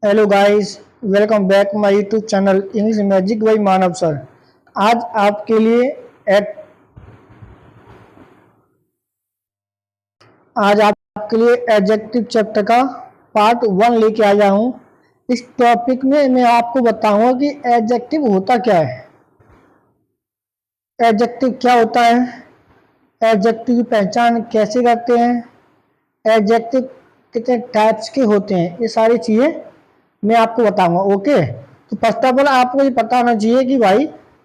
Hello guys, welcome back my YouTube channel English magic by Manav sir. आज आपके लिए add आज आपके लिए एडजेक्टिव चैप्टर का पार्ट 1 लेके आया हूँ। इस टॉपिक में मैं आपको बताऊंगा कि एडजेक्टिव होता क्या है, एडजेक्टिव क्या होता है, एडजेक्टिव की पहचान कैसे करते हैं, एडजेक्टिव कितने टाइप्स के होते हैं, ये सारी चीज़ें मैं आपको बताऊंगा। ओके, तो फर्स्ट ऑफ ऑल आपको ये पता होना चाहिए कि भाई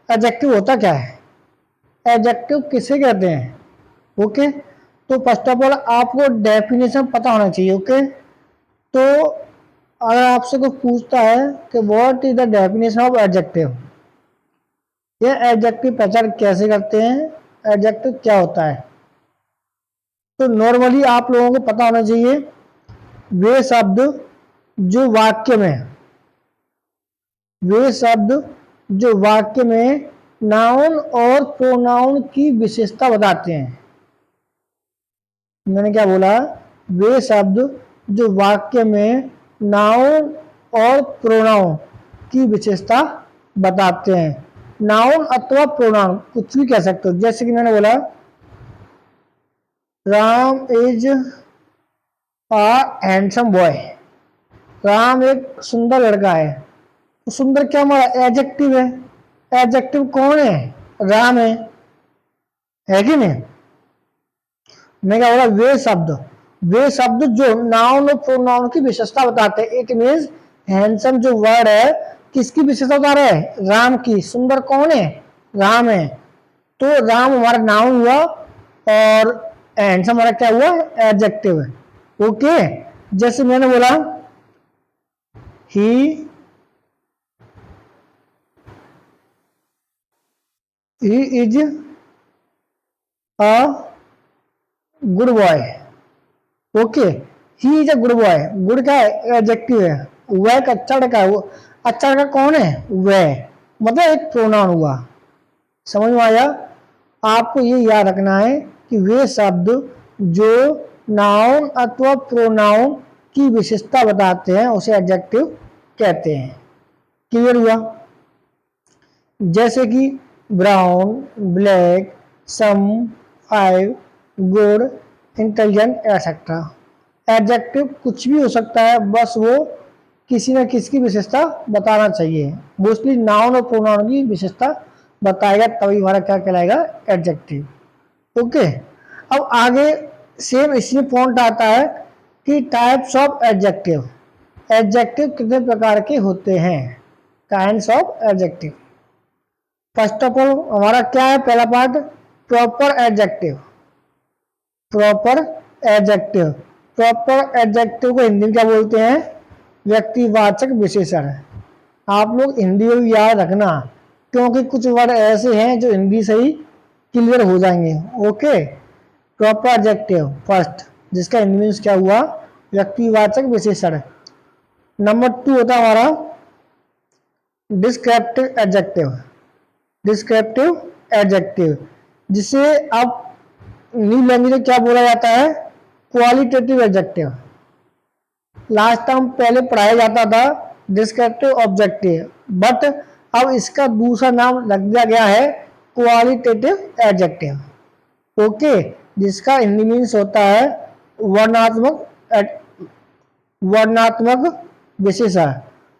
एडजेक्टिव होता क्या है, एडजेक्टिव किसे कहते हैं। ओके, तो फर्स्ट ऑफ ऑल आपको डेफिनेशन पता होना चाहिए। ओके, तो अगर आपसे कोई पूछता है कि what is the definition of adjective, ये एडजेक्टिव पहचान कैसे करते हैं, एडजेक्टिव क्या होता है, तो नॉर्मली आप लोगों को पता होना चाहिए वे शब्द जो वाक्य में वे शब्द जो वाक्य में नाउन और प्रोनाउन की विशेषता बताते हैं। मैंने क्या बोला, वे शब्द जो वाक्य में नाउन और प्रोनाउन की विशेषता बताते हैं। नाउन अथवा प्रोनाउन कुछ भी कह सकते हो, जैसे कि मैंने बोला Ram is a handsome boy, Ram एक सुंदर लड़का है। तो सुंदर क्या हमारा एडजेक्टिव है, एडजेक्टिव कौन है, राम है कि नहीं। मैं क्या बोला, वे शब्द जो नाउन और प्रोनाउन की विशेषता बताते हैं। इट मीन्स हैंडसम जो वर्ड है किसकी विशेषता बता रहा है, राम की। सुंदर कौन है, राम है। तो राम हमारा नाउन हुआ और हैंडसम हमारा क्या हुआ, एडजेक्टिव है। ओके, जैसे मैंने बोला he is a good boy. Okay, he is a good boy, good क्या है, एडजेक्टिव है। वह एक अच्छा लड़का है, वो अच्छा लड़का कौन है, वह, मतलब एक प्रोनाउन हुआ। समझ में आया। आपको ये याद रखना है कि वे शब्द जो नाउन अथवा प्रोनाउन की विशेषता बताते हैं उसे एडजेक्टिव कहते हैं। क्लियर हुआ। जैसे कि brown, black, some, five, good, intelligent etcetera. Adjective कुछ भी हो सकता है, बस वो किसी न किसी की विशेषता बताना चाहिए। मोस्टली नाउन और प्रोनाउन की विशेषता बताएगा, तभी हमारा क्या कहलाएगा, एडजेक्टिव। ओके, अब आगे सेम इसी पॉइंट आता है कि टाइप्स ऑफ एडजेक्टिव, एडजेक्टिव कितने प्रकार के होते हैं, kinds of adjective. First of all हमारा क्या है, पहला part proper adjective. Proper adjective, proper adjective को हिंदी में क्या बोलते हैं, व्यक्तिवाचक विशेषण। आप लोग हिंदी में भी याद रखना, क्योंकि कुछ वर्ड ऐसे हैं जो हिंदी से ही क्लियर हो जाएंगे। ओके, प्रॉपर एडजेक्टिव फर्स्ट, जिसका हिंदी में क्या हुआ, व्यक्तिवाचक विशेषण। नंबर 2 होता है हमारा डिस्क्रिप्टिव एडजेक्टिव। डिस्क्रिप्टिव एडजेक्टिव, जिसे अब न्यू लैंग्वेज में क्या बोला जाता है, क्वालिटेटिव एडजेक्टिव। लास्ट टाइम पहले पढ़ाया जाता था डिस्क्रिप्टिव ऑब्जेक्टिव, बट अब इसका दूसरा नाम रख दिया गया है क्वालिटेटिव एडजेक्टिव। ओके, जिसका हिंदी मीन्स होता है वर्णात्मक वर्णात्मक विशेषण।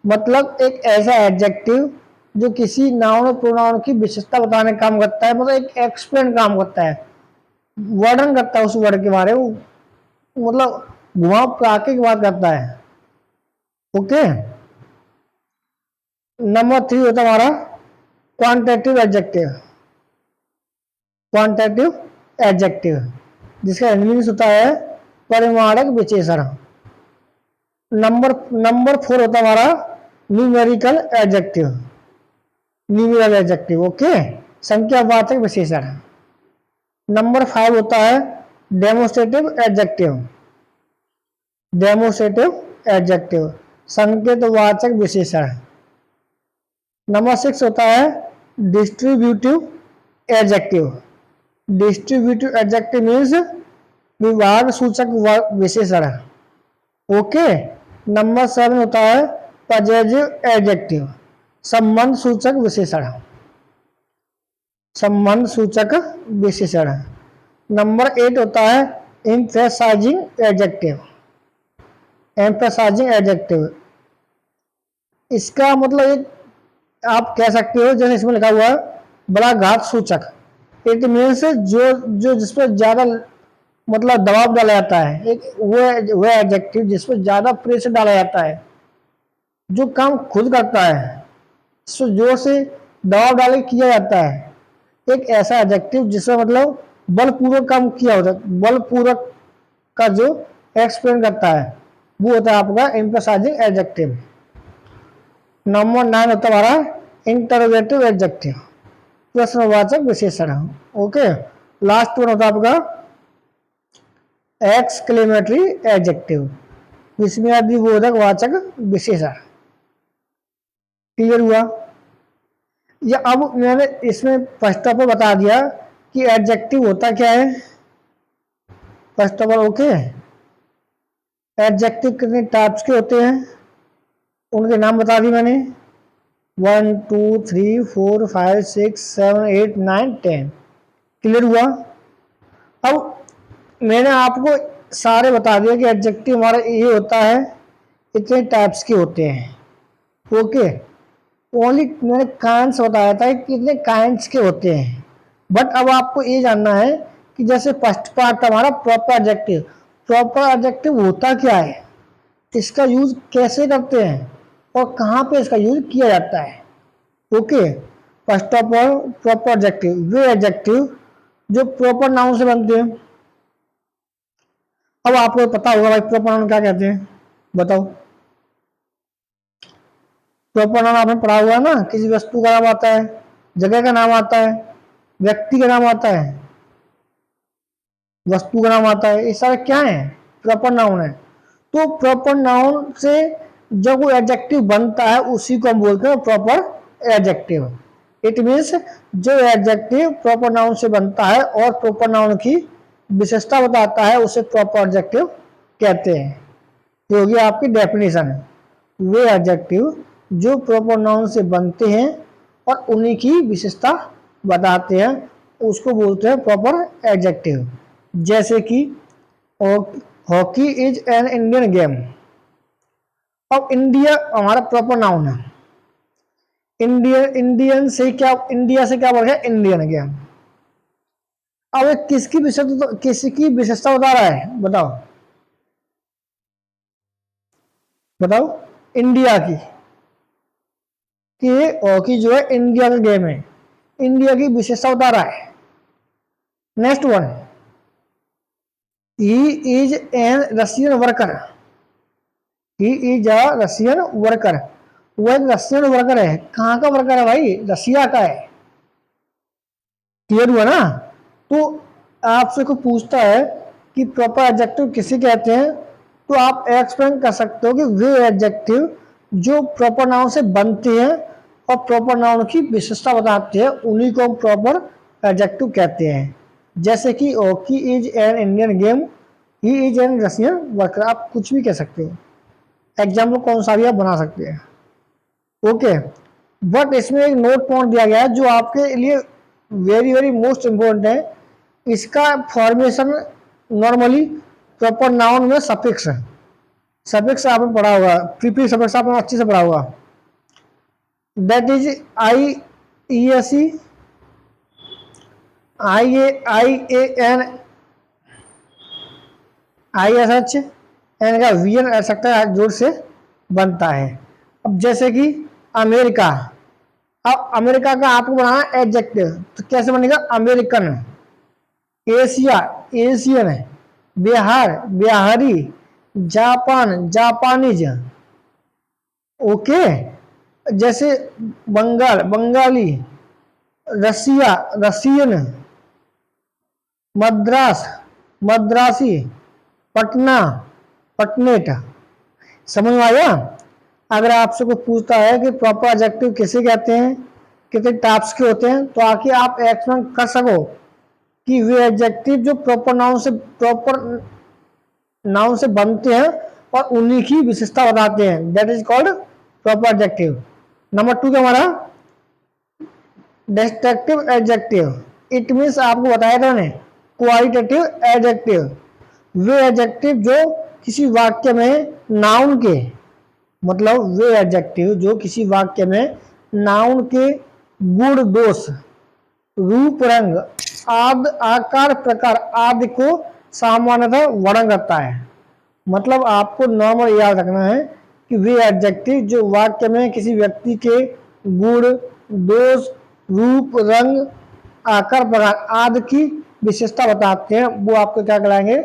मतलब एक ऐसा एडजेक्टिव जो किसी नाउन और प्रोनाउन की विशेषता बताने का काम करता है, मतलब एक एक्सप्लेन काम करता है, वर्णन करता है उस वर्ड के बारे में, मतलब घुमा पका की बात करता है। ओके, नंबर 3 होता है हमारा क्वांटिटेटिव एडजेक्टिव। क्वांटिटेटिव एडजेक्टिव, जिसका इंग्लिश होता है परिमाणक विशेषण। नंबर 4 होता है हमारा numerical adjective. Numerical adjective, okay, संख्यावाचक विशेषण। नंबर 5 होता है डेमोस्ट्रेटिव एडजेक्टिव। डेमोस्ट्रेटिव एडजेक्टिव, संकेतवाचक विशेषण। नंबर 6 होता है distributive adjective. Distributive adjective means विभाग सूचक विशेषण। ओके, नंबर 7 होता है पजेसिव एडजेक्टिव, संबंध सूचक विशेषण, संबंध सूचक विशेषण। नंबर 8 होता है एम्फेसाइजिंग एडजेक्टिव, एम्फेसाइजिंग एडजेक्टिव। इसका मतलब एक आप कह सकते हो, जैसे इसमें लिखा हुआ है बड़ा घात सूचक। इट मीन्स जो जो जिस पर ज्यादा मतलब दबाव डाला जाता है, एक वो एडजेक्टिव जिस पर ज्यादा प्रेशर डाला जाता है, जो काम खुद करता है, जोर से दबाव डाल के किया जाता है। एक ऐसा एडजेक्टिव जिसमें मतलब बलपूर्वक काम किया होता है, बलपूर्वक का जो एक्सप्लेन करता है, वो होता है आपका एम्फसाइजिंग एडजेक्टिव। नंबर 9 होता है हमारा इंटरोगेटिव एडजेक्टिव, प्रश्नवाचक विशेषण। ओके, लास्ट वन होता है आपका एक्सक्लेमेटरी एडजेक्टिव, विस्मयादिबोधक वाचक विशेषण। क्लियर हुआ? या अब मैंने इसमें फर्स्ट ऑफ ऑल बता दिया कि एडजेक्टिव होता क्या है। First of all okay, adjective कितने टाइप्स के होते हैं उनके नाम बता दिए मैंने, 1 2 3 4 5 6 7 8 9 10। क्लियर हुआ? अब मैंने आपको सारे बता दिया कि एडजेक्टिव हमारा ये होता है, इतने टाइप्स के होते हैं। ओके, ओनली मैंने काइंड्स बताया था कि कितने काइंड्स के होते हैं। बट अब आपको ये जानना है कि जैसे फर्स्ट पार्ट था हमारा प्रॉपर एडजेक्टिव, प्रॉपर एडजेक्टिव होता क्या है, इसका यूज कैसे करते हैं और कहाँ पे इसका यूज किया जाता है। Okay, first of all proper adjective, way adjective जो प्रॉपर नाउन से बनते हैं। अब आपको पता होगा भाई प्रॉपर नाउन क्या कहते हैं, बताओ। प्रॉपर नाउन आपने पढ़ा हुआ है ना, किसी वस्तु का नाम आता है, जगह का नाम आता है, व्यक्ति का नाम आता है, वस्तु का नाम आता है, ये सारे क्या है, प्रॉपर नाउन है। तो प्रॉपर नाउन से जब वो एडजेक्टिव बनता है उसी को हम बोलते हैं प्रॉपर एडजेक्टिव। इट मीन्स जो एडजेक्टिव प्रॉपर नाउन से बनता है और प्रॉपर नाउन की विशेषता बताता है उसे प्रॉपर एडजेक्टिव कहते हैं। ये होगी आपकी डेफिनेशन, वे एडजेक्टिव जो प्रॉपर नाउन से बनते हैं और उन्हीं की विशेषता बताते हैं उसको बोलते हैं प्रॉपर एडजेक्टिव। जैसे कि hockey is an Indian game. अब इंडिया हमारा प्रॉपर नाउन है, इंडियन से क्या, इंडिया से क्या बढ़ गया इंडियन गेम। अब किसकी विशेषता बता रहा है, बताओ बताओ, इंडिया की, कि हॉकी जो है इंडिया का गेम है, इंडिया की विशेषता बता रहा है। Next one, he is an Russian worker, he is a Russian worker, वो एक रशियन वर्कर है। कहाँ का वर्कर है भाई, रशिया का है। क्लियर हुआ ना? तो आपसे को पूछता है कि प्रॉपर एडजेक्टिव किसे कहते हैं, तो आप एक्सप्लेन कर सकते हो कि वे एडजेक्टिव जो प्रॉपर नाउन से बनते हैं और प्रॉपर नाउन की विशेषता बताते हैं उन्हीं को हम प्रॉपर एडजेक्टिव कहते हैं। जैसे कि hockey is an Indian game, he is an Russian worker, आप कुछ भी कह सकते हो, एग्जाम्पल कौन सा भी आप बना सकते हैं। ओके, बट इसमें एक नोट पॉइंट दिया गया है जो आपके लिए वेरी वेरी मोस्ट इंपॉर्टेंट है। इसका फॉर्मेशन नॉर्मली प्रॉपर नाउन में सफिक्स है, सफिक्स आपने पढ़ा होगा, प्रीफिक्स सफिक्स आपने अच्छे से पढ़ा होगा। That is I E S E, I A N, I S H, N का वी एन सकता है जोर से बनता है। अब जैसे कि अमेरिका, अब अमेरिका का आपको बनाना है एडजेक्टिव, तो कैसे बनेगा, American. Asia, Asian. Bihar, Bihari. Japan, Japanese. Okay, जैसे बंगाल, बंगाली। रसिया, रसियन। मद्रास, मद्रासी। पटना, पटनेट। समझ में आया? अगर आपसे कोई पूछता है कि प्रॉपर एडजेक्टिव किसे कहते हैं, कितने टाइप्स के होते हैं, तो आके आप एक्सप्लेन कर सको कि वे एडजेक्टिव जो प्रॉपर नाउन से बनते हैं और उन्हीं की विशेषता बताते हैं, that is called proper adjective. Number 2 क्या हमारा डिस्ट्रक्टिव एडजेक्टिव। इट मीन्स आपको बताया था मैंने क्वालिटेटिव एडजेक्टिव, वे एडजेक्टिव जो किसी वाक्य में नाउन के, मतलब वे एडजेक्टिव जो किसी वाक्य में नाउन के गुण दोष रूप रंग आदि आकार प्रकार आदि को सामान्यतः वर्णन करता है। मतलब आपको नॉर्मल याद रखना है कि वे एडजेक्टिव जो वाक्य में किसी व्यक्ति के गुण दोष रूप रंग आकार प्रकार आदि की विशेषता बताते हैं वो आपको क्या कहलाएंगे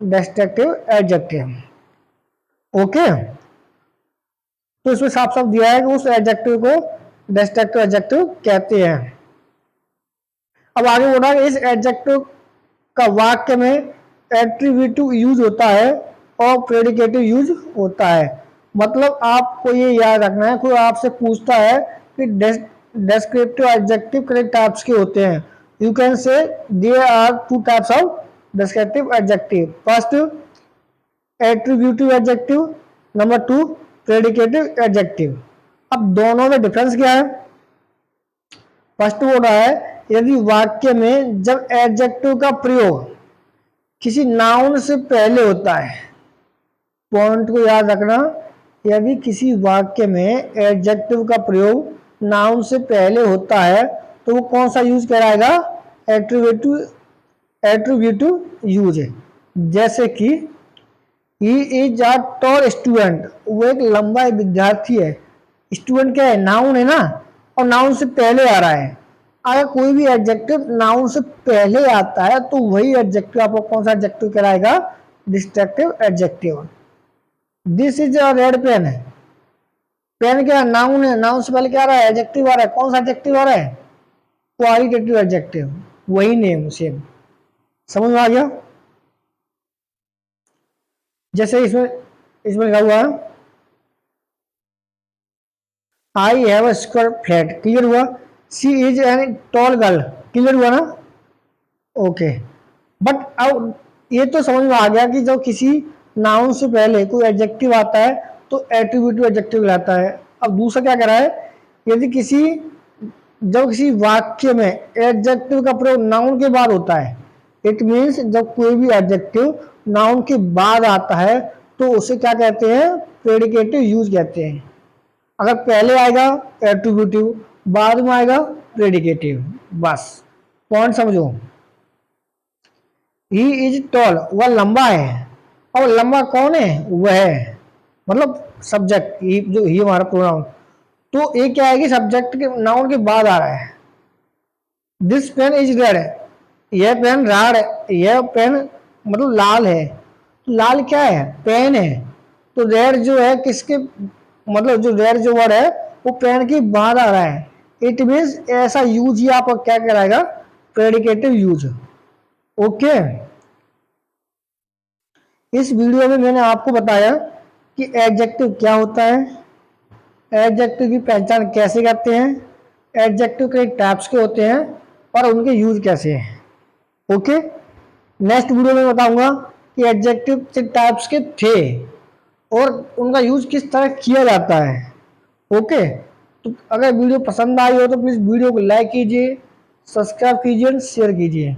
डिस्ट्रक्टिव एडजेक्टिव। ओके, तो इसमें साफ साफ दिया है कि उस एडजेक्टिव को डिस्ट्रक्टिव एडजेक्टिव कहते हैं। अब आगे बोल रहा है इस एडजेक्टिव का वाक्य में एट्रीब्यूटिव यूज होता है और प्रेडिकेटिव यूज होता है। मतलब आपको ये याद रखना है, कोई आपसे पूछता है कि डिस्क्रिप्टिव एडजेक्टिव कितने टाइप्स के होते हैं, you can say there are 2 types of descriptive adjective. First attributive adjective, number 2 predicative adjective. अब दोनों में डिफरेंस क्या है? फर्स्ट बोल रहा है यदि वाक्य में जब एडजेक्टिव का प्रयोग किसी नाउन से पहले होता है, पॉइंट को याद रखना, यदि किसी वाक्य में एडजेक्टिव का प्रयोग नाउन से पहले होता है तो वो कौन सा यूज कराएगा? एट्रीब्यूटिव यूज है। जैसे कि he is a tall student, वो एक लंबा विद्यार्थी है। स्टूडेंट क्या है? नाउन है ना, और नाउन से पहले आ रहा है। अगर कोई भी एडजेक्टिव नाउन से पहले आता है तो वही एडजेक्टिव आपको कौन सा एडजेक्टिव कराएगा? Destructive adjective. This is a red pen है, पेन क्या नाउन है, नाउन से पहले क्या आ रहा है? एडजेक्टिव आ रहा है। कौन सा एडजेक्टिव आ रहा है? क्वालिटेटिव एडजेक्टिव, वही नेम सेम। समझ में आ गया? जैसे इसमें इसमें लिखा हुआ है I have a square flat, clear हुआ? She is an tall girl, clear हुआ ना? ओके, बट अब ये तो समझ में आ गया कि जब किसी नाउन से पहले कोई एडजेक्टिव आता है तो एट्रीब्यूटिव एडजेक्टिव लाता है। अब दूसरा क्या कर रहा है, यदि जब किसी वाक्य में एडजेक्टिव का प्रयोग नाउन के बाद होता है, इट मीन्स जब कोई भी एडजेक्टिव नाउन के बाद आता है तो उसे क्या कहते हैं? प्रेडिकेटिव यूज कहते हैं। अगर पहले आएगा एट्रीब्यूटिव, बाद में आएगा प्रेडिकेटिव। बस पॉइंट समझो। ही इज टॉल, वह लंबा है। और लंबा कौन है? वह है, मतलब सब्जेक्ट, जो ही हमारा प्रोनाउन। तो ये क्या है कि सब्जेक्ट के नाउन के बाद आ रहा है। दिस पेन इज रेड, यह पेन राड है, यह पेन मतलब लाल है। तो लाल क्या है? पेन है। तो रेड जो है किसके, मतलब जो रेड जो वर्ड है वो पेन के बाद आ रहा है। इट मीन्स ऐसा यूज ही आपको क्या कराएगा? Predicative use. ओके, इस वीडियो में मैंने आपको बताया कि एडजेक्टिव क्या होता है, एडजेक्टिव की पहचान कैसे करते हैं, एडजेक्टिव के टाइप्स के होते हैं और उनके यूज कैसे हैं। ओके, नेक्स्ट वीडियो में बताऊंगा कि एडजेक्टिव के टाइप्स के थे और उनका यूज किस तरह किया जाता है। ओके, तो अगर वीडियो पसंद आई हो तो प्लीज़ वीडियो को लाइक कीजिए, सब्सक्राइब कीजिए और शेयर कीजिए।